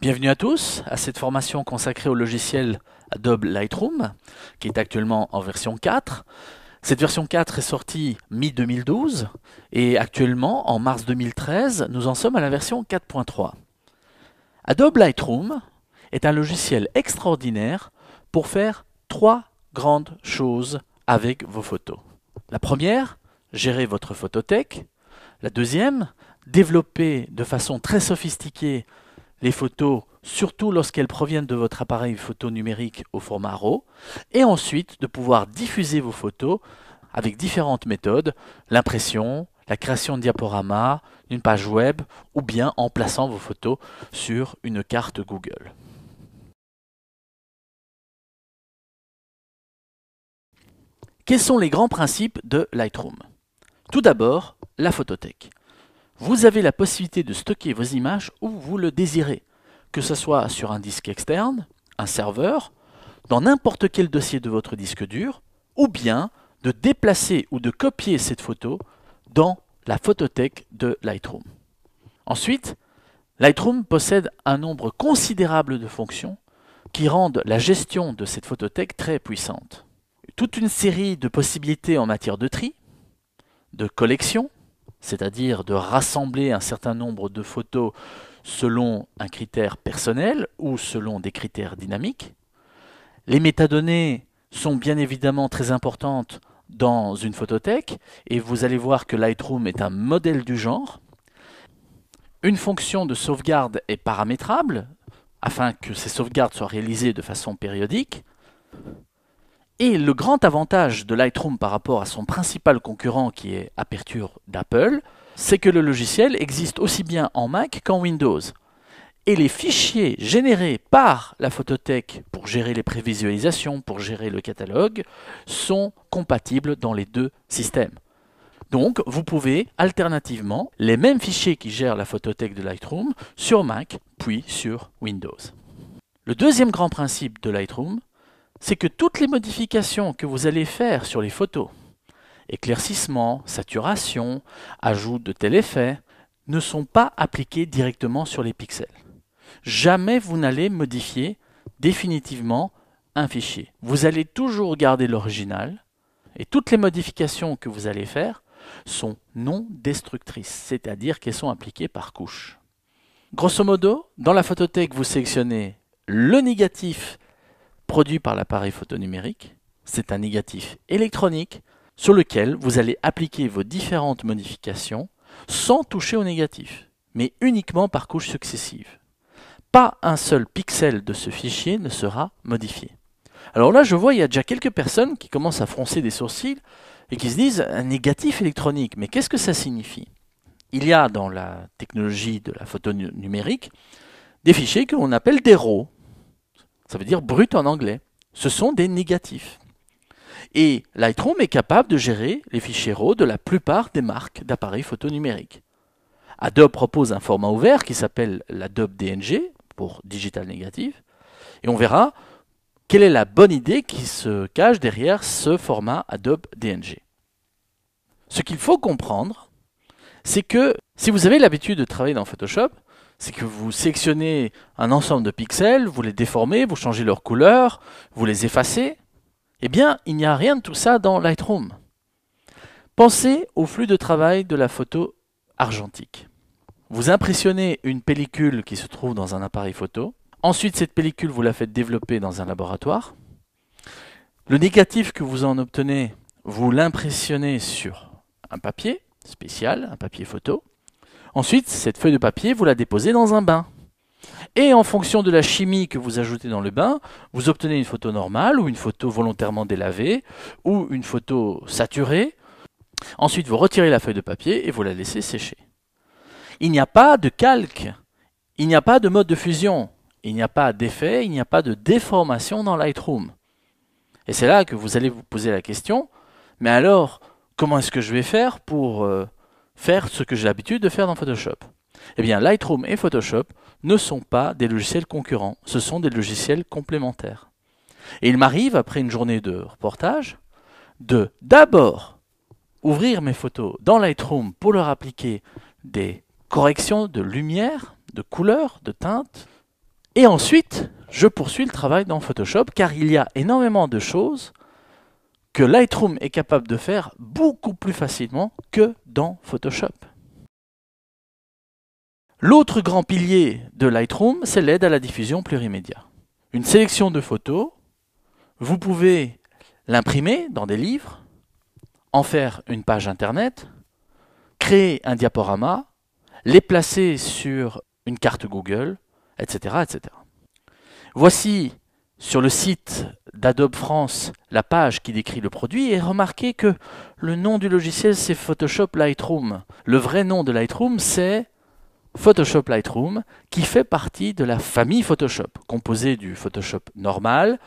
Bienvenue à tous à cette formation consacrée au logiciel Adobe Lightroom, qui est actuellement en version 4. Cette version 4 est sortie mi-2012 et actuellement, en mars 2013, nous en sommes à la version 4.3. Adobe Lightroom est un logiciel extraordinaire pour faire trois grandes choses avec vos photos. La première, gérer votre photothèque. La deuxième, développer de façon très sophistiquée les photos, surtout lorsqu'elles proviennent de votre appareil photo numérique au format RAW, et ensuite de pouvoir diffuser vos photos avec différentes méthodes, l'impression, la création de diaporamas, une page web, ou bien en plaçant vos photos sur une carte Google. Quels sont les grands principes de Lightroom? Tout d'abord, la photothèque. Vous avez la possibilité de stocker vos images où vous le désirez, que ce soit sur un disque externe, un serveur, dans n'importe quel dossier de votre disque dur, ou bien de déplacer ou de copier cette photo dans la photothèque de Lightroom. Ensuite, Lightroom possède un nombre considérable de fonctions qui rendent la gestion de cette photothèque très puissante. Toute une série de possibilités en matière de tri, de collection, c'est-à-dire de rassembler un certain nombre de photos selon un critère personnel ou selon des critères dynamiques. Les métadonnées sont bien évidemment très importantes dans une photothèque et vous allez voir que Lightroom est un modèle du genre. Une fonction de sauvegarde est paramétrable afin que ces sauvegardes soient réalisées de façon périodique. Et le grand avantage de Lightroom par rapport à son principal concurrent qui est Aperture d'Apple, c'est que le logiciel existe aussi bien en Mac qu'en Windows. Et les fichiers générés par la photothèque pour gérer les prévisualisations, pour gérer le catalogue, sont compatibles dans les deux systèmes. Donc, vous pouvez alternativement les mêmes fichiers qui gèrent la photothèque de Lightroom sur Mac, puis sur Windows. Le deuxième grand principe de Lightroom, c'est que toutes les modifications que vous allez faire sur les photos, éclaircissement, saturation, ajout de tel effet, ne sont pas appliquées directement sur les pixels. Jamais vous n'allez modifier définitivement un fichier. Vous allez toujours garder l'original et toutes les modifications que vous allez faire sont non destructrices, c'est-à-dire qu'elles sont appliquées par couche. Grosso modo, dans la photothèque, vous sélectionnez le négatif produit par l'appareil photo numérique. C'est un négatif électronique sur lequel vous allez appliquer vos différentes modifications sans toucher au négatif, mais uniquement par couches successives. Pas un seul pixel de ce fichier ne sera modifié. Alors là, je vois, il y a déjà quelques personnes qui commencent à froncer des sourcils et qui se disent un négatif électronique, mais qu'est-ce que ça signifie? Il y a dans la technologie de la photo numérique des fichiers que l'on appelle des RAW. Ça veut dire brut en anglais. Ce sont des négatifs. Et Lightroom est capable de gérer les fichiers RAW de la plupart des marques d'appareils photo numériques. Adobe propose un format ouvert qui s'appelle l'Adobe DNG, pour Digital Negative, et on verra quelle est la bonne idée qui se cache derrière ce format Adobe DNG. Ce qu'il faut comprendre, c'est que si vous avez l'habitude de travailler dans Photoshop, c'est que vous sélectionnez un ensemble de pixels, vous les déformez, vous changez leur couleur, vous les effacez. Eh bien, il n'y a rien de tout ça dans Lightroom. Pensez au flux de travail de la photo argentique. Vous impressionnez une pellicule qui se trouve dans un appareil photo. Ensuite, cette pellicule, vous la faites développer dans un laboratoire. Le négatif que vous en obtenez, vous l'impressionnez sur un papier spécial, un papier photo. Ensuite, cette feuille de papier, vous la déposez dans un bain. Et en fonction de la chimie que vous ajoutez dans le bain, vous obtenez une photo normale ou une photo volontairement délavée ou une photo saturée. Ensuite, vous retirez la feuille de papier et vous la laissez sécher. Il n'y a pas de calque, il n'y a pas de mode de fusion, il n'y a pas d'effet, il n'y a pas de déformation dans Lightroom. Et c'est là que vous allez vous poser la question, mais alors, comment est-ce que je vais faire pour faire ce que j'ai l'habitude de faire dans Photoshop? Eh bien, Lightroom et Photoshop ne sont pas des logiciels concurrents, ce sont des logiciels complémentaires. Et il m'arrive, après une journée de reportage, de d'abord ouvrir mes photos dans Lightroom pour leur appliquer des corrections de lumière, de couleur, de teinte, Et ensuite, je poursuis le travail dans Photoshop car il y a énormément de choses que Lightroom est capable de faire beaucoup plus facilement que dans Photoshop. L'autre grand pilier de Lightroom, c'est l'aide à la diffusion plurimédia. Une sélection de photos, vous pouvez l'imprimer dans des livres, en faire une page internet, créer un diaporama, les placer sur une carte Google, etc., etc. Voici sur le site d'Adobe France la page qui décrit le produit et remarquez que le nom du logiciel c'est Photoshop Lightroom. Le vrai nom de Lightroom c'est Photoshop Lightroom qui fait partie de la famille Photoshop, composée du Photoshop normal,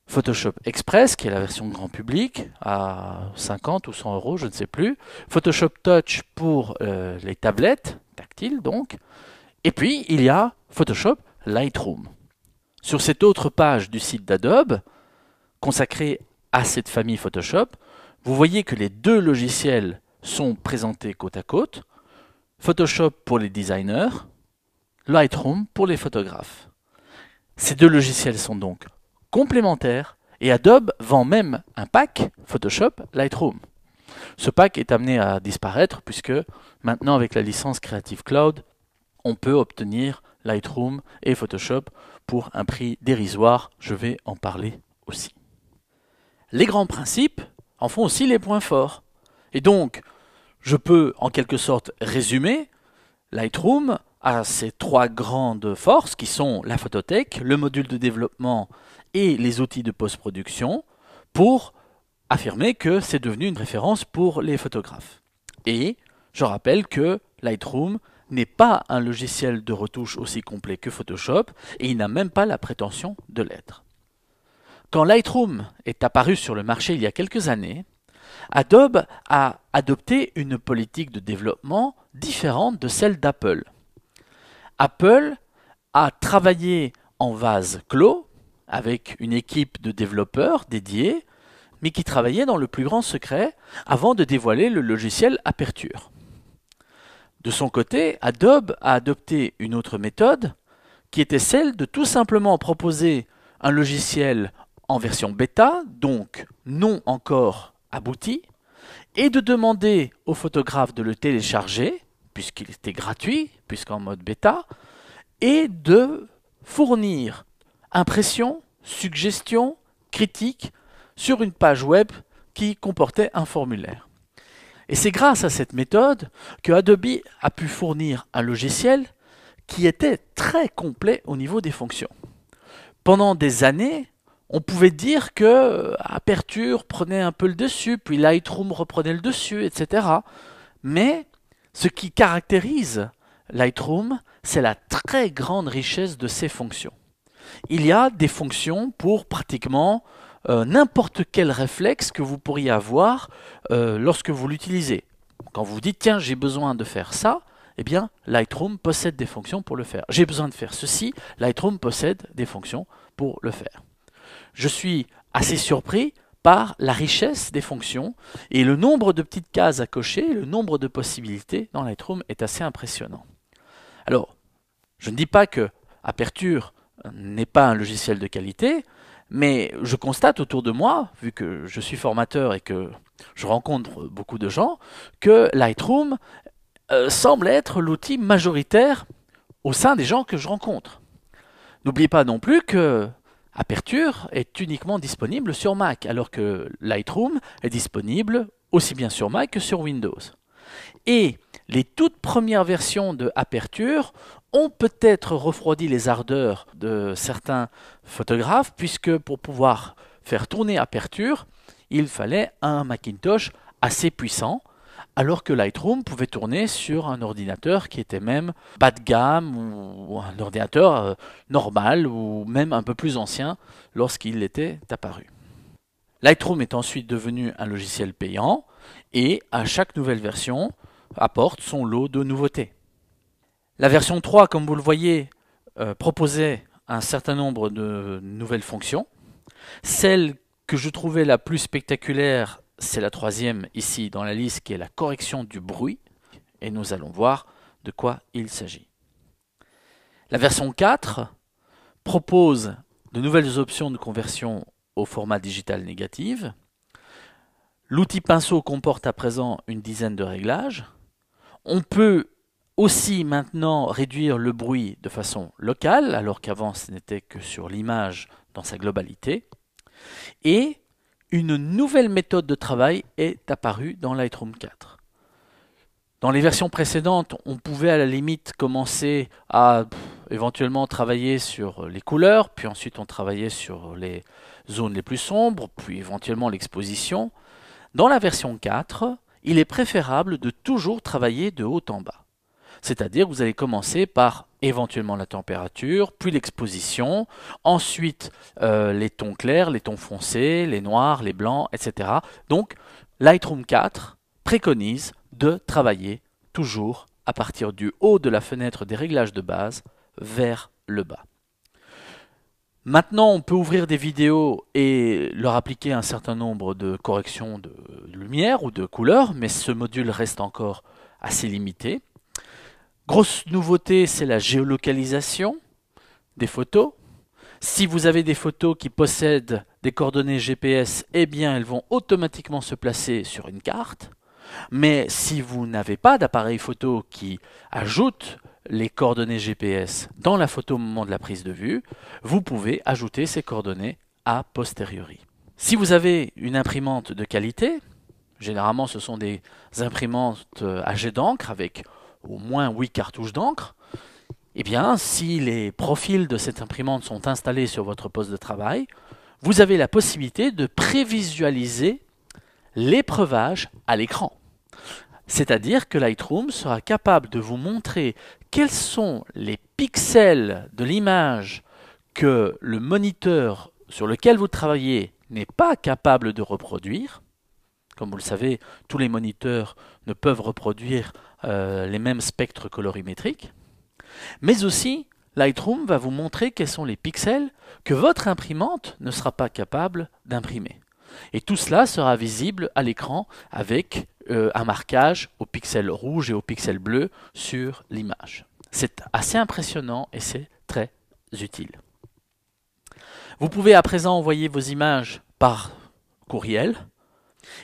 Photoshop Express qui est la version grand public à 50 ou 100 euros, je ne sais plus, Photoshop Touch pour les tablettes tactiles donc, et puis il y a Photoshop Lightroom. Sur cette autre page du site d'Adobe, consacrée à cette famille Photoshop, vous voyez que les deux logiciels sont présentés côte à côte. Photoshop pour les designers, Lightroom pour les photographes. Ces deux logiciels sont donc complémentaires et Adobe vend même un pack Photoshop Lightroom. Ce pack est amené à disparaître puisque maintenant avec la licence Creative Cloud, on peut obtenir Lightroom et Photoshop pour un prix dérisoire. Je vais en parler aussi. Les grands principes en font aussi les points forts. Et donc, je peux en quelque sorte résumer. Lightroom a ses trois grandes forces qui sont la photothèque, le module de développement et les outils de post-production pour affirmer que c'est devenu une référence pour les photographes. Et je rappelle que Lightroom n'est pas un logiciel de retouche aussi complet que Photoshop et il n'a même pas la prétention de l'être. Quand Lightroom est apparu sur le marché il y a quelques années, Adobe a adopté une politique de développement différente de celle d'Apple. Apple a travaillé en vase clos avec une équipe de développeurs dédiés, mais qui travaillait dans le plus grand secret avant de dévoiler le logiciel Aperture. De son côté, Adobe a adopté une autre méthode qui était celle de tout simplement proposer un logiciel en version bêta, donc non encore abouti, et de demander aux photographes de le télécharger, puisqu'il était gratuit, puisqu'en mode bêta, et de fournir impressions, suggestions, critiques sur une page web qui comportait un formulaire. Et c'est grâce à cette méthode que Adobe a pu fournir un logiciel qui était très complet au niveau des fonctions. Pendant des années, on pouvait dire que Aperture prenait un peu le dessus, puis Lightroom reprenait le dessus, etc. Mais ce qui caractérise Lightroom, c'est la très grande richesse de ses fonctions. Il y a des fonctions pour pratiquement n'importe quel réflexe que vous pourriez avoir lorsque vous l'utilisez. Quand vous vous dites, tiens, j'ai besoin de faire ça, eh bien, Lightroom possède des fonctions pour le faire. J'ai besoin de faire ceci, Lightroom possède des fonctions pour le faire. Je suis assez surpris par la richesse des fonctions et le nombre de petites cases à cocher, le nombre de possibilités dans Lightroom est assez impressionnant. Alors, je ne dis pas que Aperture n'est pas un logiciel de qualité, mais je constate autour de moi, vu que je suis formateur et que je rencontre beaucoup de gens, que Lightroom semble être l'outil majoritaire au sein des gens que je rencontre. N'oubliez pas non plus que Aperture est uniquement disponible sur Mac, alors que Lightroom est disponible aussi bien sur Mac que sur Windows. Et les toutes premières versions de Aperture ont peut-être refroidi les ardeurs de certains photographes, puisque pour pouvoir faire tourner Aperture, il fallait un Macintosh assez puissant, alors que Lightroom pouvait tourner sur un ordinateur qui était même bas de gamme, ou un ordinateur normal, ou même un peu plus ancien lorsqu'il était apparu. Lightroom est ensuite devenu un logiciel payant, et à chaque nouvelle version apporte son lot de nouveautés. La version 3, comme vous le voyez, proposait un certain nombre de nouvelles fonctions. Celle que je trouvais la plus spectaculaire, c'est la troisième ici dans la liste, qui est la correction du bruit. Et nous allons voir de quoi il s'agit. La version 4 propose de nouvelles options de conversion au format digital négative. L'outil pinceau comporte à présent une dizaine de réglages. On peut aussi maintenant réduire le bruit de façon locale, alors qu'avant ce n'était que sur l'image dans sa globalité. Et une nouvelle méthode de travail est apparue dans Lightroom 4. Dans les versions précédentes, on pouvait à la limite commencer à éventuellement travailler sur les couleurs, puis ensuite on travaillait sur les zones les plus sombres, puis éventuellement l'exposition. Dans la version 4, il est préférable de toujours travailler de haut en bas. C'est-à-dire que vous allez commencer par éventuellement la température, puis l'exposition, ensuite les tons clairs, les tons foncés, les noirs, les blancs, etc. Donc Lightroom 4 préconise de travailler toujours à partir du haut de la fenêtre des réglages de base vers le bas. Maintenant, on peut ouvrir des vidéos et leur appliquer un certain nombre de corrections de lumière ou de couleur, mais ce module reste encore assez limité. Grosse nouveauté, c'est la géolocalisation des photos. Si vous avez des photos qui possèdent des coordonnées GPS, eh bien elles vont automatiquement se placer sur une carte. Mais si vous n'avez pas d'appareil photo qui ajoute les coordonnées GPS dans la photo au moment de la prise de vue, vous pouvez ajouter ces coordonnées a posteriori. Si vous avez une imprimante de qualité, généralement ce sont des imprimantes à jet d'encre avec au moins 8 cartouches d'encre, eh bien si les profils de cette imprimante sont installés sur votre poste de travail, vous avez la possibilité de prévisualiser l'épreuvage à l'écran. C'est-à-dire que Lightroom sera capable de vous montrer quels sont les pixels de l'image que le moniteur sur lequel vous travaillez n'est pas capable de reproduire. Comme vous le savez, tous les moniteurs ne peuvent reproduire les mêmes spectres colorimétriques. Mais aussi, Lightroom va vous montrer quels sont les pixels que votre imprimante ne sera pas capable d'imprimer. Et tout cela sera visible à l'écran avec un marquage au pixel rouge et au pixel bleu sur l'image. C'est assez impressionnant et c'est très utile. Vous pouvez à présent envoyer vos images par courriel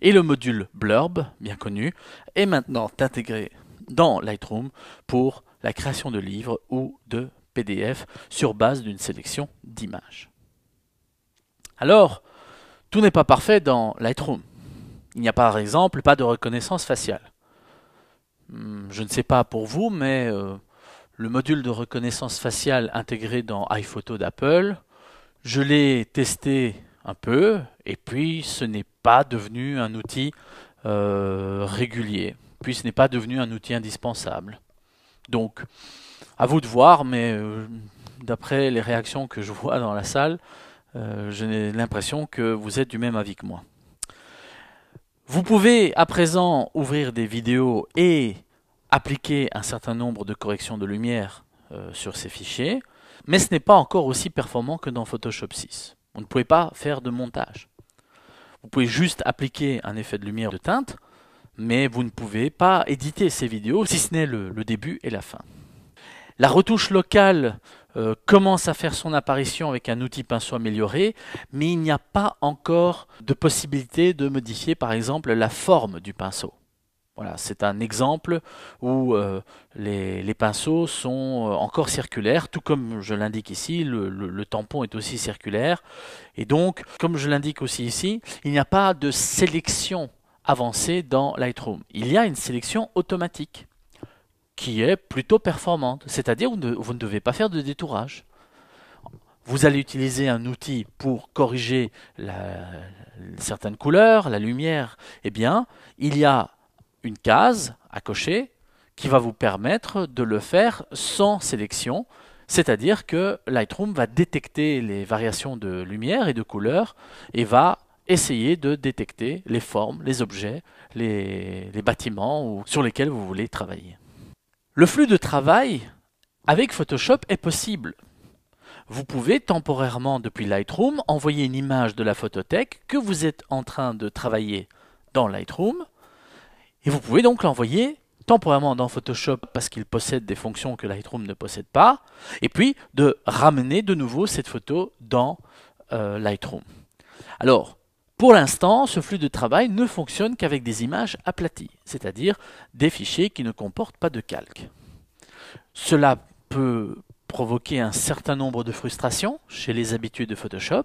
et le module Blurb, bien connu, est maintenant intégré dans Lightroom pour la création de livres ou de PDF sur base d'une sélection d'images. Alors, tout n'est pas parfait dans Lightroom. Il n'y a par exemple pas de reconnaissance faciale. Je ne sais pas pour vous, mais le module de reconnaissance faciale intégré dans iPhoto d'Apple, je l'ai testé un peu et puis ce n'est pas devenu un outil régulier. Puis ce n'est pas devenu un outil indispensable. Donc, à vous de voir, mais d'après les réactions que je vois dans la salle, j'ai l'impression que vous êtes du même avis que moi. Vous pouvez à présent ouvrir des vidéos et appliquer un certain nombre de corrections de lumière sur ces fichiers, mais ce n'est pas encore aussi performant que dans Photoshop 6. Vous ne pouvez pas faire de montage. Vous pouvez juste appliquer un effet de lumière de teinte, mais vous ne pouvez pas éditer ces vidéos, si ce n'est le début et la fin. La retouche locale commence à faire son apparition avec un outil pinceau amélioré, mais il n'y a pas encore de possibilité de modifier par exemple la forme du pinceau. Voilà, c'est un exemple où les pinceaux sont encore circulaires, tout comme je l'indique ici, le tampon est aussi circulaire. Et donc, comme je l'indique aussi ici, il n'y a pas de sélection avancée dans Lightroom. Il y a une sélection automatique qui est plutôt performante, c'est-à-dire vous ne devez pas faire de détourage. Vous allez utiliser un outil pour corriger certaines couleurs, la lumière. Eh bien, il y a une case à cocher qui va vous permettre de le faire sans sélection, c'est-à-dire que Lightroom va détecter les variations de lumière et de couleur et va essayer de détecter les formes, les objets, les bâtiments sur lesquels vous voulez travailler. Le flux de travail avec Photoshop est possible. Vous pouvez temporairement depuis Lightroom envoyer une image de la photothèque que vous êtes en train de travailler dans Lightroom et vous pouvez donc l'envoyer temporairement dans Photoshop parce qu'il possède des fonctions que Lightroom ne possède pas, et puis de ramener de nouveau cette photo dans Lightroom. Alors, pour l'instant, ce flux de travail ne fonctionne qu'avec des images aplaties, c'est-à-dire des fichiers qui ne comportent pas de calque. Cela peut provoquer un certain nombre de frustrations chez les habitués de Photoshop,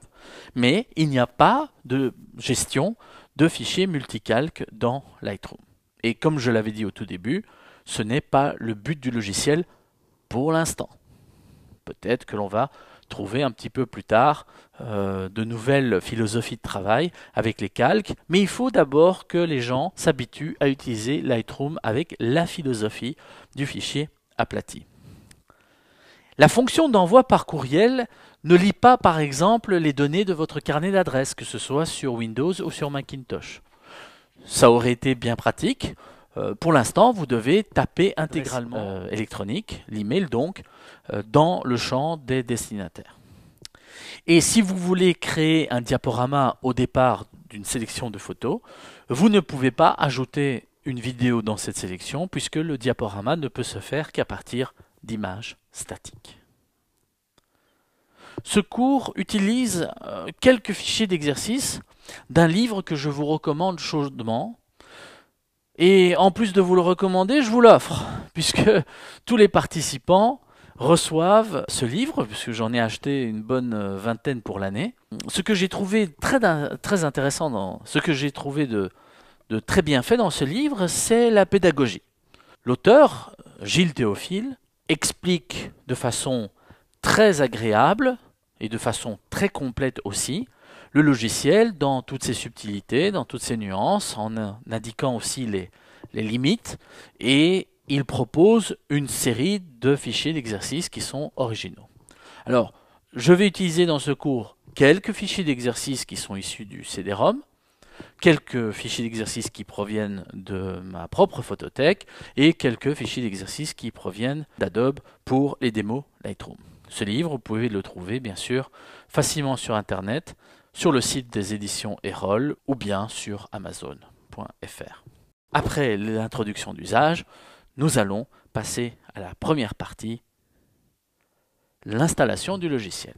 mais il n'y a pas de gestion de fichiers multicalques dans Lightroom. Et comme je l'avais dit au tout début, ce n'est pas le but du logiciel pour l'instant. Peut-être que l'on va trouver un petit peu plus tard de nouvelles philosophies de travail avec les calques, mais il faut d'abord que les gens s'habituent à utiliser Lightroom avec la philosophie du fichier aplati. La fonction d'envoi par courriel ne lit pas par exemple les données de votre carnet d'adresses, que ce soit sur Windows ou sur Macintosh. Ça aurait été bien pratique. Pour l'instant, vous devez taper intégralement électronique, l'email donc, dans le champ des destinataires. Et si vous voulez créer un diaporama au départ d'une sélection de photos, vous ne pouvez pas ajouter une vidéo dans cette sélection puisque le diaporama ne peut se faire qu'à partir d'images statiques. Ce cours utilise quelques fichiers d'exercice d'un livre que je vous recommande chaudement. Et en plus de vous le recommander, je vous l'offre, puisque tous les participants reçoivent ce livre, puisque j'en ai acheté une bonne vingtaine pour l'année. Ce que j'ai trouvé très intéressant, ce que j'ai trouvé de très bien fait dans ce livre, c'est la pédagogie. L'auteur, Gilles Théophile, explique de façon très agréable et de façon très complète aussi le logiciel dans toutes ses subtilités, dans toutes ses nuances, en indiquant aussi les limites, et il propose une série de fichiers d'exercices qui sont originaux. Alors, je vais utiliser dans ce cours quelques fichiers d'exercices qui sont issus du CD-ROM, quelques fichiers d'exercices qui proviennent de ma propre photothèque, et quelques fichiers d'exercices qui proviennent d'Adobe pour les démos Lightroom. Ce livre, vous pouvez le trouver bien sûr facilement sur Internet, sur le site des éditions Erol ou bien sur Amazon.fr. Après l'introduction d'usage, nous allons passer à la première partie, l'installation du logiciel.